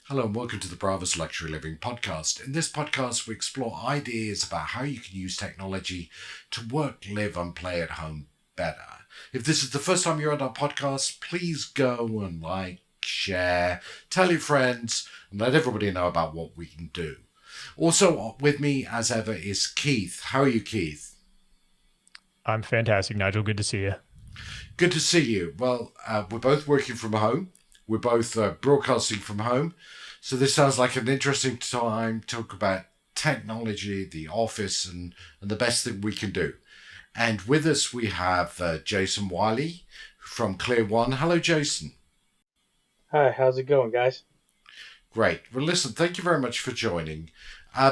Hello and welcome to the Bravas Luxury Living podcast. In this podcast, we explore ideas about how you can use technology to work, live, and play at home better. If this is the first time you're on our podcast, please go and like, share, tell your friends, and let everybody know about what we can do. Also, with me, as ever, is Keith. How are you, Keith? I'm fantastic, Nigel. Good to see you. Good to see you. Well, we're both working from home. We're both broadcasting from home. So this sounds like an interesting time to talk about technology, the office, and the best thing we can do. And with us, we have Jason Wiley from ClearOne. Hello, Jason. Hi, how's it going, guys? Great. Well, listen, thank you very much for joining.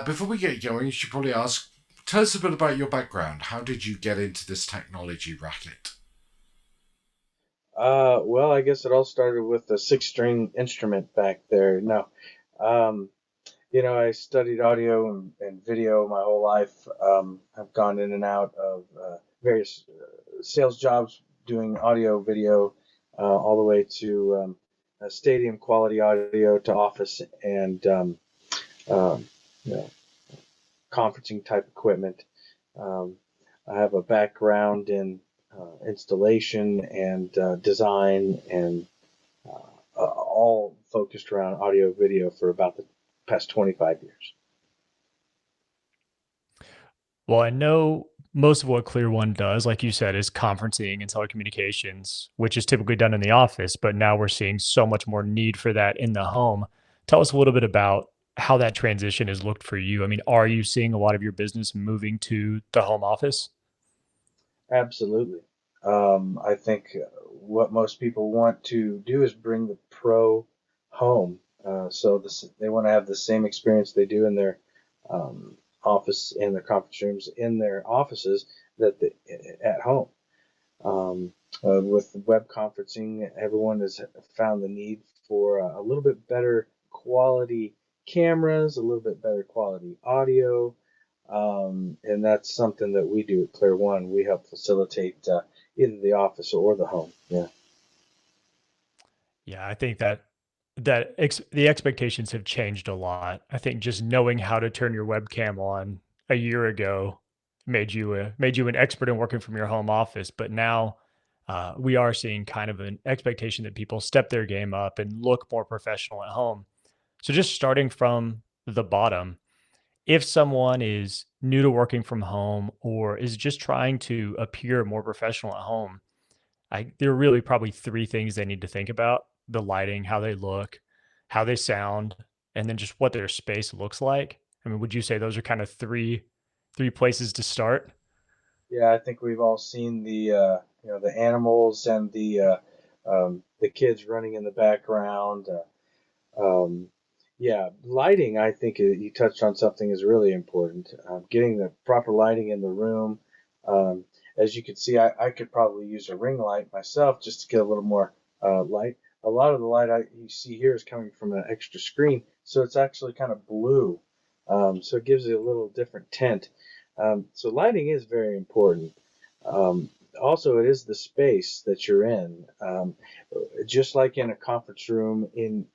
Before we get going, you should probably ask, tell us a bit about your background. How did you get into this technology racket? Well, I guess it all started with a six-string instrument back there. No, um, I studied audio and video my whole life. I've gone in and out of various sales jobs doing audio, video, all the way to stadium quality audio to office and um, you know, conferencing type equipment. Um, I have a background in installation and design and all focused around audio video for about the past 25 years. Well, I know most of what ClearOne does, like you said, is conferencing and telecommunications, which is typically done in the office, but now we're seeing so much more need for that in the home. Tell us a little bit about how that transition has looked for you. I mean, are you seeing a lot of your business moving to the home office? Absolutely. I think what most people want to do is bring the pro home. They want to have the same experience they do in their office, in their conference rooms, in their offices at home. With web conferencing, everyone has found the need for a little bit better quality cameras, a little bit better quality audio, and that's something that we do at ClearOne. We help facilitate either the office or the home. Yeah, Yeah, I think the expectations have changed a lot. I think just knowing how to turn your webcam on a year ago made you an expert in working from your home office. But now we are seeing kind of an expectation that people step their game up and look more professional at home. So just starting from the bottom, if someone is new to working from home or is just trying to appear more professional at home, there are really probably 3 things they need to think about: the lighting, how they look, how they sound, and then just what their space looks like. I mean, would you say those are kind of 3 places to start? yeah. I think we've all seen the animals and the kids running in the background. Um, yeah, lighting. I think you touched on something is really important. Getting the proper lighting in the room. Um, as you can see, I could probably use a ring light myself just to get a little more light. A lot of the light you see here is coming from an extra screen, so it's actually kind of blue. So it gives it a little different tint. So lighting is very important. Um, Also, it is the space that you're in. Just like in a conference room in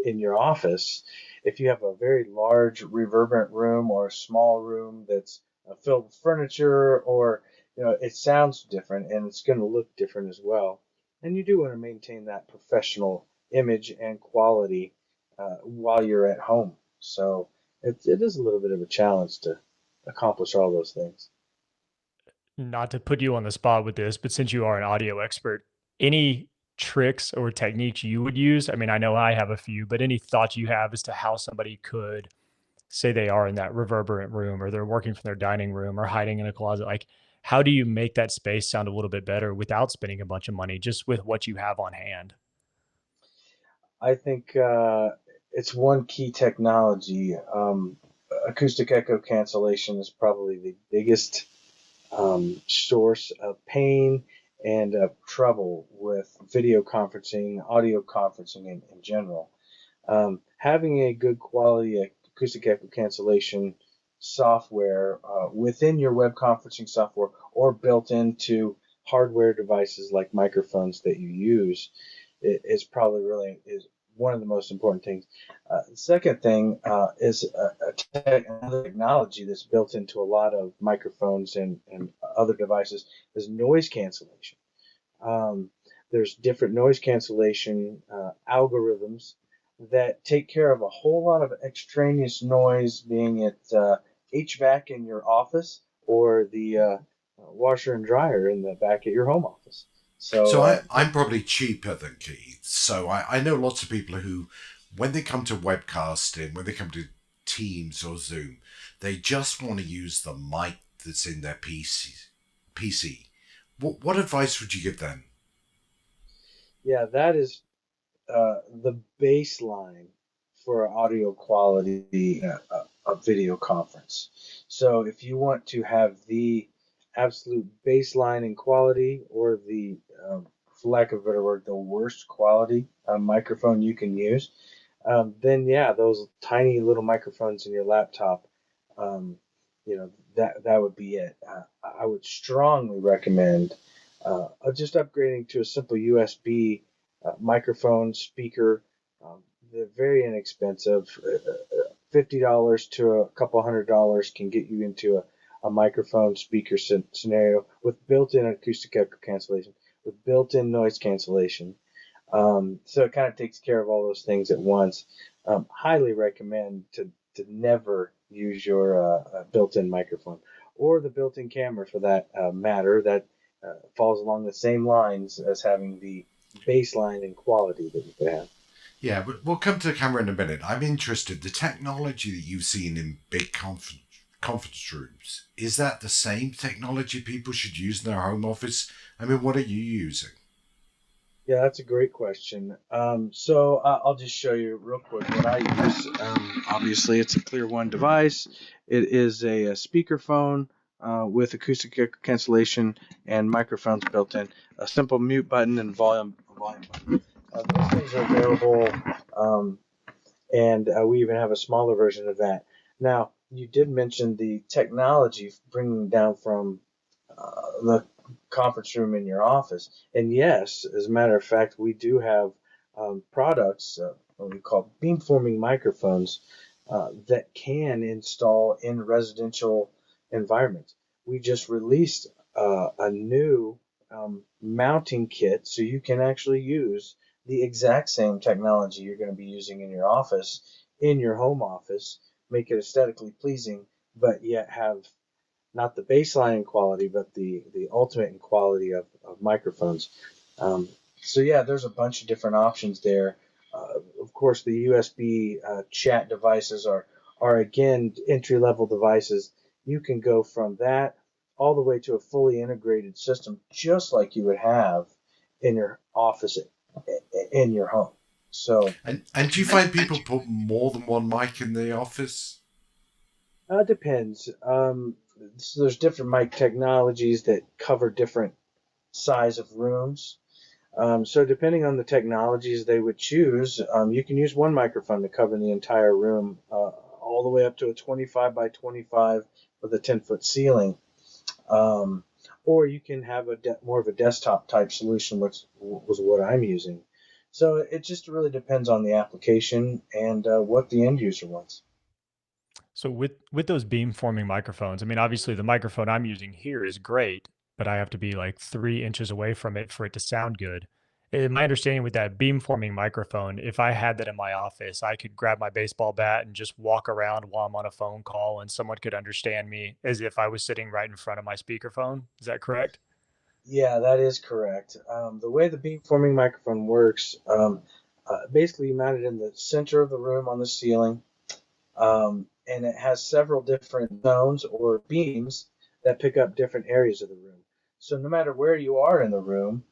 your office, if you have a very large reverberant room or a small room that's filled with furniture, or it sounds different and it's going to look different as well. And you do want to maintain that professional image and quality while you're at home. So it is a little bit of a challenge to accomplish all those things. Not to put you on the spot with this, but since you are an audio expert, any tricks or techniques you would use? I mean, I know I have a few, but any thoughts you have as to how somebody could say they are in that reverberant room or they're working from their dining room or hiding in a closet? Like, how do you make that space sound a little bit better without spending a bunch of money, just with what you have on hand? I think it's one key technology. Acoustic echo cancellation is probably the biggest source of pain and trouble with video conferencing, audio conferencing in general. Having a good quality acoustic echo cancellation software within your web conferencing software or built into hardware devices like microphones that you use is probably really is one of the most important things. The second thing is another technology that's built into a lot of microphones and other devices is noise cancellation. Um, there's different noise cancellation algorithms that take care of a whole lot of extraneous noise, being it HVAC in your office or the washer and dryer in the back at your home office. So So I'm probably cheaper than Keith. So I know lots of people who, when they come to webcasting, when they come to Teams or Zoom, they just want to use the mic that's in their PC. What advice would you give them? yeah, that is the baseline for audio quality in a video conference. So if you want to have the absolute baseline in quality, or the, for lack of a better word, the worst quality microphone you can use, then yeah, those tiny little microphones in your laptop, um, that would be it. I would strongly recommend just upgrading to a simple USB microphone speaker. They're very inexpensive. $50 to a couple $100 can get you into a microphone speaker scenario with built-in acoustic echo cancellation, with built-in noise cancellation. So it kind of takes care of all those things at once. Highly recommend to never use your built-in microphone or the built-in camera for that matter. That falls along the same lines as having the baseline and quality that you could have. Yeah, but we'll come to the camera in a minute. I'm interested. The technology that you've seen in big conference rooms, is that the same technology people should use in their home office? I mean, what are you using? Yeah, that's a great question. So I'll just show you real quick what I use. Obviously, it's a ClearOne device. It is a speakerphone with acoustic cancellation and microphones built in. A simple mute button and volume button. Those things are available, and we even have a smaller version of that. Now, you did mention the technology bringing down from the conference room in your office. And yes, as a matter of fact, we do have products, what we call beamforming microphones, that can install in residential environments. We just released a new mounting kit, so you can actually use the exact same technology you're going to be using in your office, in your home office, make it aesthetically pleasing, but yet have not the baseline quality, but the ultimate in quality of microphones. So yeah, there's a bunch of different options there. Of course, the USB chat devices are again entry level devices. You can go from that all the way to a fully integrated system, just like you would have in your office in your home. So And do you find people put more than one mic in the office? depends. So there's different mic technologies that cover different size of rooms. So depending on the technologies they would choose, you can use one microphone to cover the entire room, all the way up to a 25 by 25 with a 10-foot ceiling. Or you can have more of a desktop type solution, which was what I'm using. So it just really depends on the application and what the end user wants. So with those beamforming microphones, I mean, obviously the microphone I'm using here is great, but I have to be like 3 inches away from it for it to sound good. In my understanding with that beamforming microphone, if I had that in my office, I could grab my baseball bat and just walk around while I'm on a phone call and someone could understand me as if I was sitting right in front of my speakerphone. Is that correct? Yeah, that is correct. The way the beamforming microphone works, basically you mount it in the center of the room on the ceiling. And it has several different zones or beams that pick up different areas of the room. So no matter where you are in the room,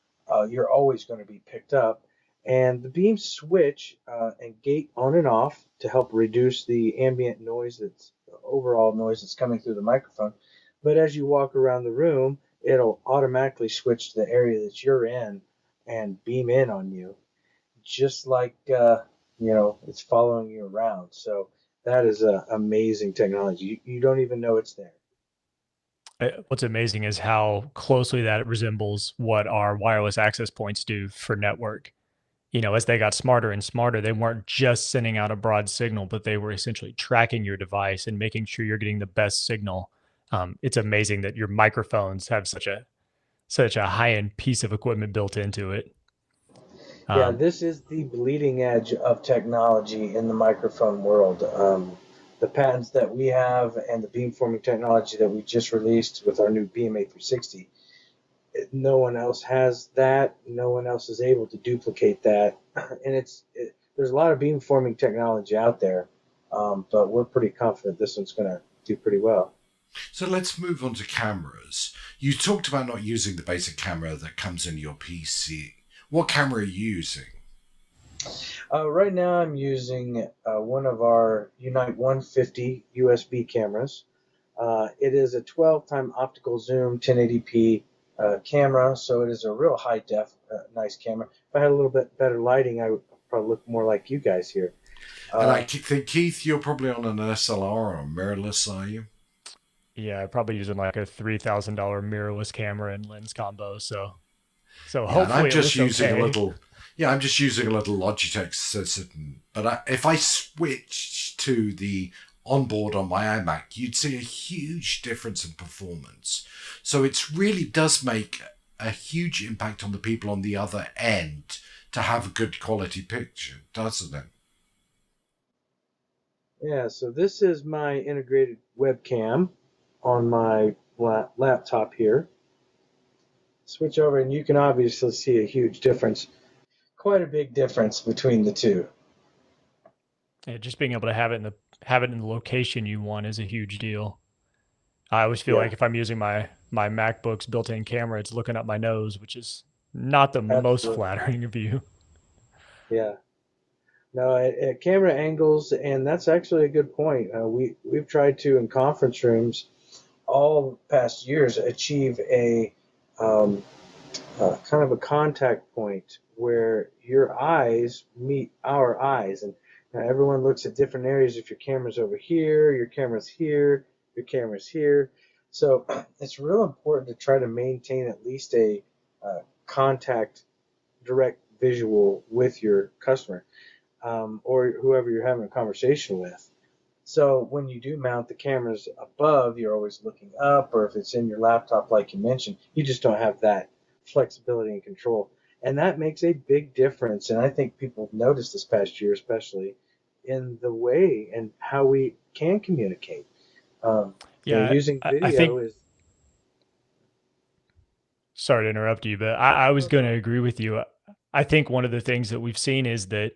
you're always going to be picked up. And the beams switch and gate on and off to help reduce the ambient noise that's overall noise that's coming through the microphone. But as you walk around the room, it'll automatically switch to the area that you're in and beam in on you, just like it's following you around. So that is amazing technology. You don't even know it's there. What's amazing is how closely that resembles what our wireless access points do for network. as they got smarter and smarter, they weren't just sending out a broad signal, but they were essentially tracking your device and making sure you're getting the best signal. It's amazing that your microphones have such a high end piece of equipment built into it. Yeah, this is the bleeding edge of technology in the microphone world. The patents that we have and the beamforming technology that we just released with our new BMA360, no one else has that. No one else is able to duplicate that. And there's a lot of beamforming technology out there, but we're pretty confident this one's going to do pretty well. So let's move on to cameras. You talked about not using the basic camera that comes in your PC. What camera are you using? Right now I'm using one of our Unite 150 USB cameras. It is a 12-time optical zoom 1080p camera, so it is a real high def, nice camera. If I had a little bit better lighting, I would probably look more like you guys here. And I think, Keith, you're probably on an SLR or mirrorless, are you? Yeah, probably using like a $3,000 mirrorless camera and lens combo. So Yeah, and hopefully I'm just it looks using okay. a little. Yeah, I'm just using a little Logitech system. But if I switch to the onboard on my iMac, you'd see a huge difference in performance. So it really does make a huge impact on the people on the other end to have a good quality picture, doesn't it? Yeah, so this is my integrated webcam on my laptop here. Switch over and you can obviously see a huge difference, quite a big difference between the two. Yeah, just being able to have it in the location you want is a huge deal. I always feel like if I'm using my MacBook's built-in camera, it's looking up my nose, which is not the most Absolutely. flattering view. Yeah. No, at camera angles, and that's actually a good point. We've tried to, in conference rooms all past years, achieve a kind of a contact point where your eyes meet our eyes, and everyone looks at different areas. If your camera's over here, your camera's here, your camera's here. So it's real important to try to maintain at least a contact, direct visual with your customer, or whoever you're having a conversation with. So when you do mount the cameras above, you're always looking up, or if it's in your laptop, like you mentioned, you just don't have that flexibility and control. And that makes a big difference. And I think people have noticed this past year, especially in the way and how we can communicate. Yeah, Using I think, video is. sorry to interrupt you, but I was going to agree with you. I think one of the things that we've seen is that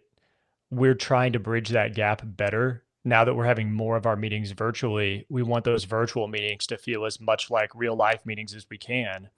we're trying to bridge that gap better. Now that we're having more of our meetings virtually, we want those virtual meetings to feel as much like real life meetings as we can.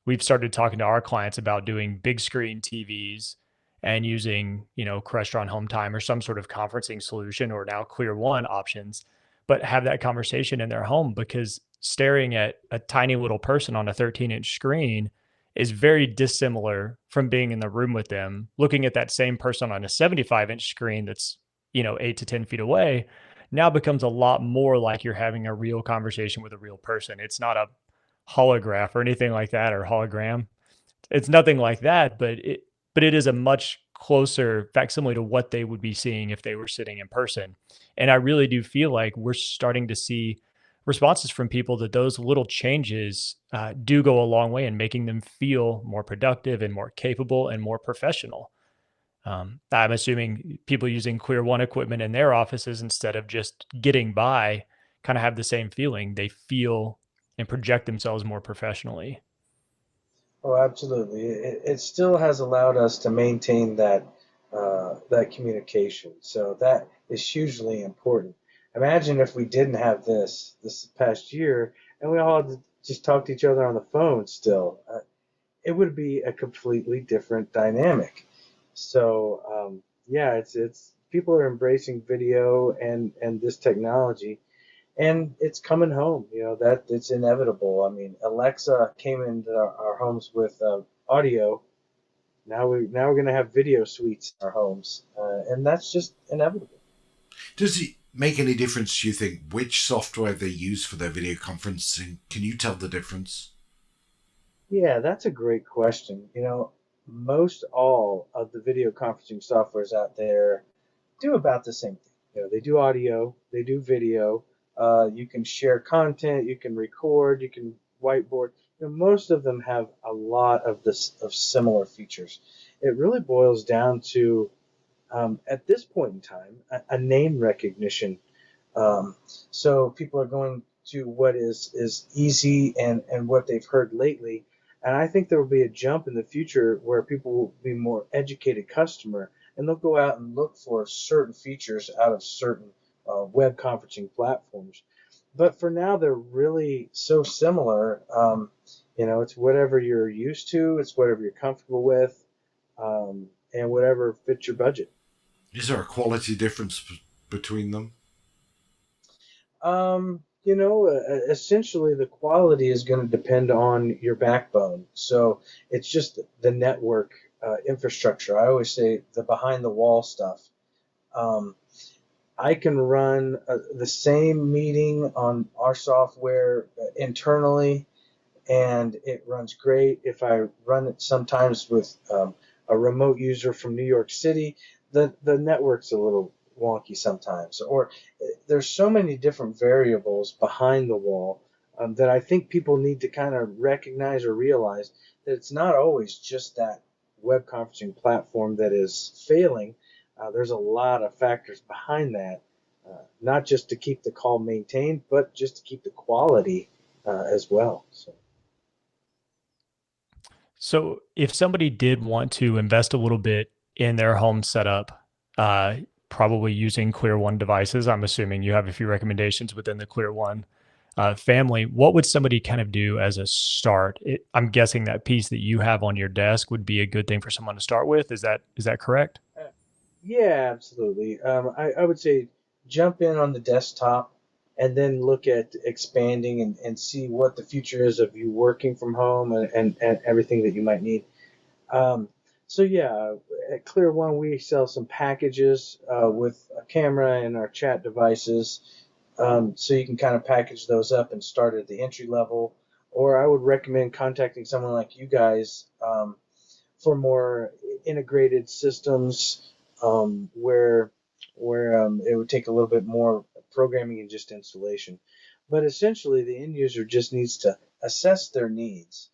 We've started talking to our clients about doing big screen TVs and using, Crestron Home Time or some sort of conferencing solution, or now ClearOne options, but have that conversation in their home, because staring at a tiny little person on a 13-inch screen is very dissimilar from being in the room with them. Looking at that same person on a 75-inch screen that's, 8 to 10 feet away, now becomes a lot more like you're having a real conversation with a real person. It's not a holograph or anything like that, or hologram. It's nothing like that, but it is a much closer facsimile to what they would be seeing if they were sitting in person. And I really do feel like we're starting to see responses from people that those little changes do go a long way in making them feel more productive and more capable and more professional. I'm assuming people using ClearOne equipment in their offices, instead of just getting by, kind of have the same feeling. They feel and project themselves more professionally. Oh, absolutely. It still has allowed us to maintain that communication. So that is hugely important. Imagine if we didn't have this past year, and we all had to just talk to each other on the phone still. It would be a completely different dynamic. So yeah, it's people are embracing video and this technology, and it's coming home. That it's inevitable. I mean, Alexa came into our homes with audio. Now we're going to have video suites in our homes, and that's just inevitable. Does it make any difference, do you think, which software they use for their video conferencing? Can you tell the difference? Yeah, that's a great question. most all of the video conferencing softwares out there do about the same thing. They do audio, they do video. You can share content, you can record, you can whiteboard. Most of them have a lot of similar features. It really boils down to at this point in time a name recognition. So people are going to what is easy and what they've heard lately. And I think there will be a jump in the future where people will be more educated customer and they'll go out and look for certain features out of certain web conferencing platforms. But for now, they're really so similar. It's whatever you're used to, it's whatever you're comfortable with, and whatever fits your budget. Is there a quality difference between them? Essentially the quality is going to depend on your backbone. So it's just the network infrastructure. I always say the behind the wall stuff. I can run the same meeting on our software internally, and it runs great. If I run it sometimes with a remote user from New York City, the network's a little wonky sometimes. Or there's so many different variables behind the wall that I think people need to kind of recognize or realize that it's not always just that web conferencing platform that is failing. There's a lot of factors behind that, not just to keep the call maintained, but just to keep the quality as well. So if somebody did want to invest a little bit in their home setup, probably using ClearOne devices, I'm assuming you have a few recommendations within the ClearOne family, what would somebody kind of do as a start? I'm guessing that piece that you have on your desk would be a good thing for someone to start with. Is that correct? Yeah, absolutely. I would say jump in on the desktop and then look at expanding and see what the future is of you working from home and everything that you might need. Um, so yeah, at ClearOne we sell some packages with a camera and our chat devices. So you can kind of package those up and start at the entry level. Or I would recommend contacting someone like you guys for more integrated systems where it would take a little bit more programming and just installation. But essentially, the end user just needs to assess their needs,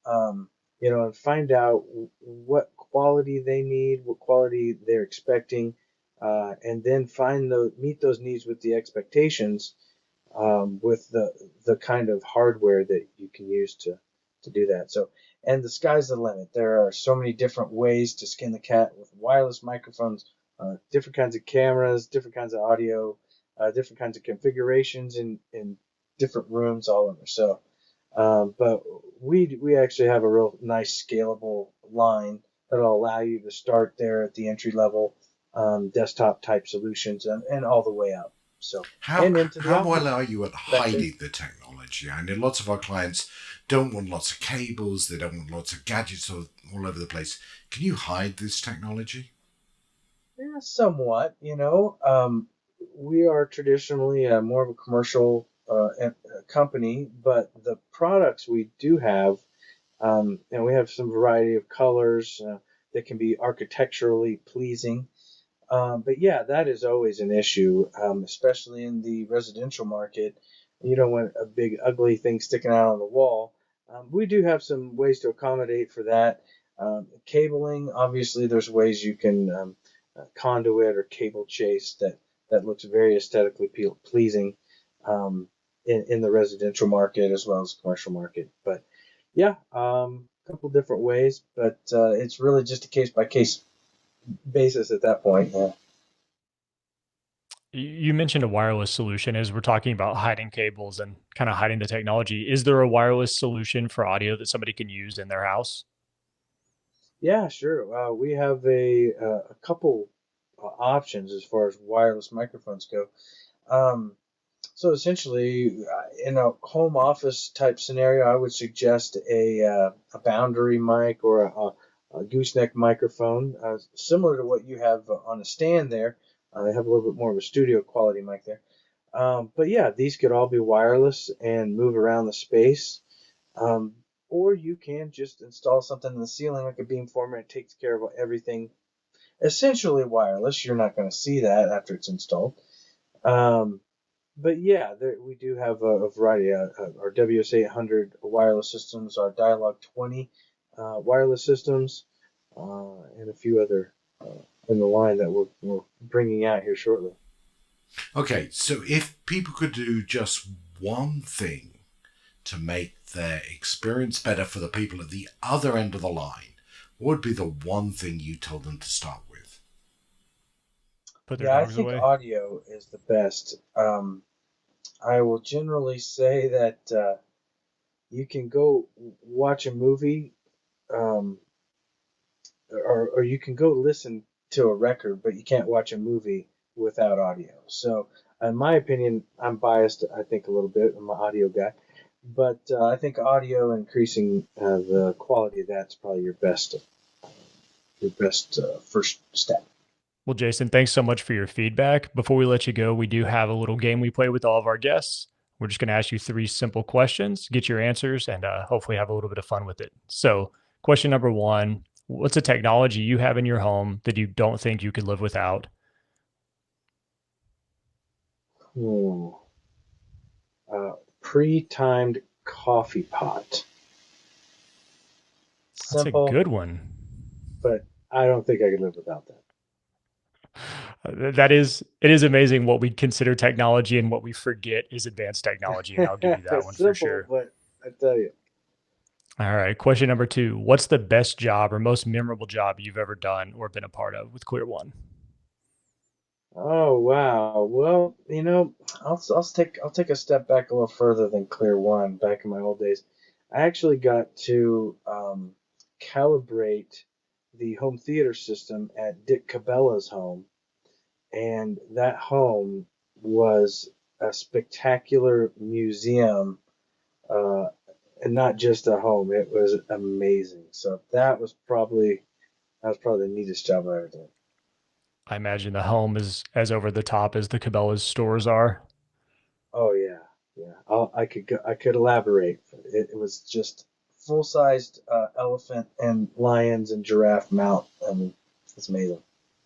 and find out what quality they need, what quality they're expecting, and then meet those needs with the expectations, with the kind of hardware that you can use to do that. So, and the sky's the limit. There are so many different ways to skin the cat with wireless microphones, different kinds of cameras, different kinds of audio, different kinds of configurations in different rooms all over. So, but we actually have a real nice scalable line that'll allow you to start there at the entry level desktop type solutions and all the way up. So, and into the How well are you at hiding the technology? I know lots of our clients don't want lots of cables, they don't want lots of gadgets all over the place. Can you hide this technology? Yeah, somewhat. We are traditionally more of a commercial company, but the products we do have, and we have some variety of colors that can be architecturally pleasing. But yeah, that is always an issue, especially in the residential market. You don't want a big ugly thing sticking out on the wall. We do have some ways to accommodate for that. Cabling, obviously, there's ways you can conduit or cable chase that looks very aesthetically pleasing in the residential market as well as the commercial market. But yeah, a couple different ways, but it's really just a case by case basis at that point. Yeah. You mentioned a wireless solution as we're talking about hiding cables and kind of hiding the technology. Is there a wireless solution for audio that somebody can use in their house? Yeah, sure. We have a couple options as far as wireless microphones go. Um, so essentially, in a home office type scenario, I would suggest a boundary mic or a gooseneck microphone, similar to what you have on a stand there. They have a little bit more of a studio quality mic there. But yeah, these could all be wireless and move around the space. Um, or you can just install something in the ceiling like a beamformer. It takes care of everything essentially wireless. You're not going to see that after it's installed. But yeah, we do have a variety. Our WS800 wireless systems, our Dialog 20 wireless systems, and a few other in the line that we're bringing out here shortly. Okay, so if people could do just one thing to make their experience better for the people at the other end of the line, what would be the one thing you told them to start with? Put their Yeah, I dogs think away. audio is the best. I will generally say that you can go watch a movie, or you can go listen to a record, but you can't watch a movie without audio. So, in my opinion, I'm biased, I think, a little bit. I'm an audio guy. But I think audio increasing the quality of that's probably your best first step. Well, Jason, thanks so much for your feedback. Before we let you go, we do have a little game we play with all of our guests. We're just going to ask you 3 simple questions, get your answers, and hopefully have a little bit of fun with it. So, question number 1, what's a technology you have in your home that you don't think you could live without? Pre-timed coffee pot. That's a Simple, good one. but I don't think I could live without that. It is amazing what we consider technology and what we forget is advanced technology, and I'll give you that one for Simple, sure. but I tell you. All right, question number 2. What's the best job or most memorable job you've ever done or been a part of with ClearOne? Oh wow. Well, I'll take a step back a little further than ClearOne. Back in my old days, I actually got to calibrate the home theater system at Dick Cabela's home, and that home was a spectacular museum, and not just a home. It was amazing. So that was probably the neatest job I ever did. I imagine the home is as over the top as the Cabela's stores are. Oh yeah, yeah. I could elaborate. It was just full-sized elephant and lions and giraffe mount. I mean, it's amazing.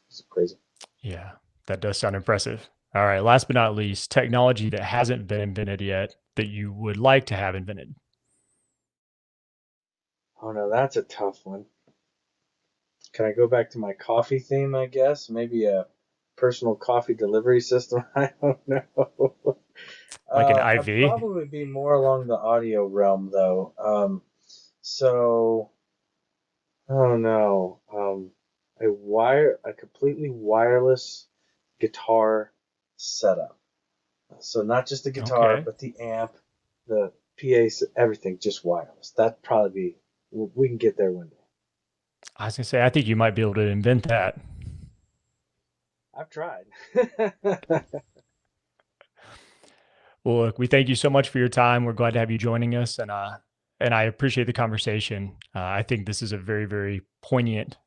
It's crazy. Yeah, that does sound impressive. All right, last but not least, technology that hasn't been invented yet that you would like to have invented. Oh no, that's a tough one. Can I go back to my coffee theme? I guess maybe a personal coffee delivery system. I don't know. Like an I'd IV? probably be more along the audio realm though. So oh no, a completely wireless guitar setup. So not just the guitar, Okay. but the amp, the PA, everything just wireless. That'd probably be. We can get there one day. I was going to say, I think you might be able to invent that. I've tried. Well, look, we thank you so much for your time. We're glad to have you joining us, and I appreciate the conversation. I think this is a very, very poignant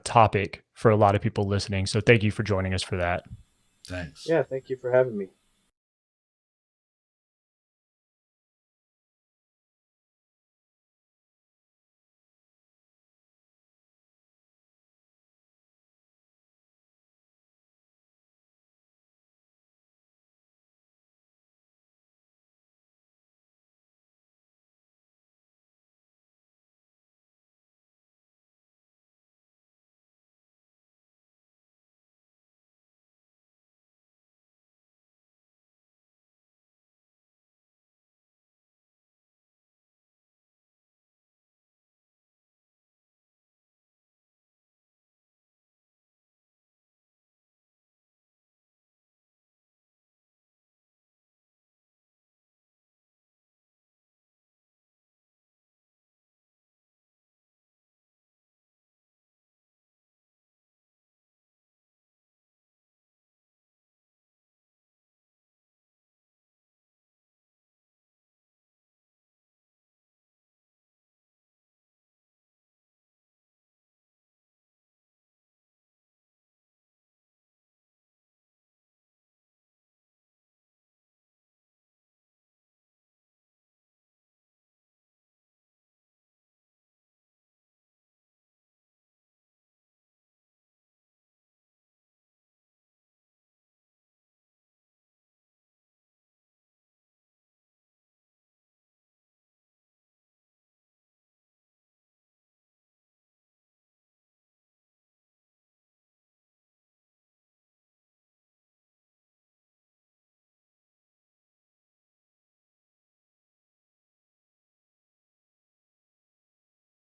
topic for a lot of people listening. So thank you for joining us for that. Thanks. Yeah, thank you for having me.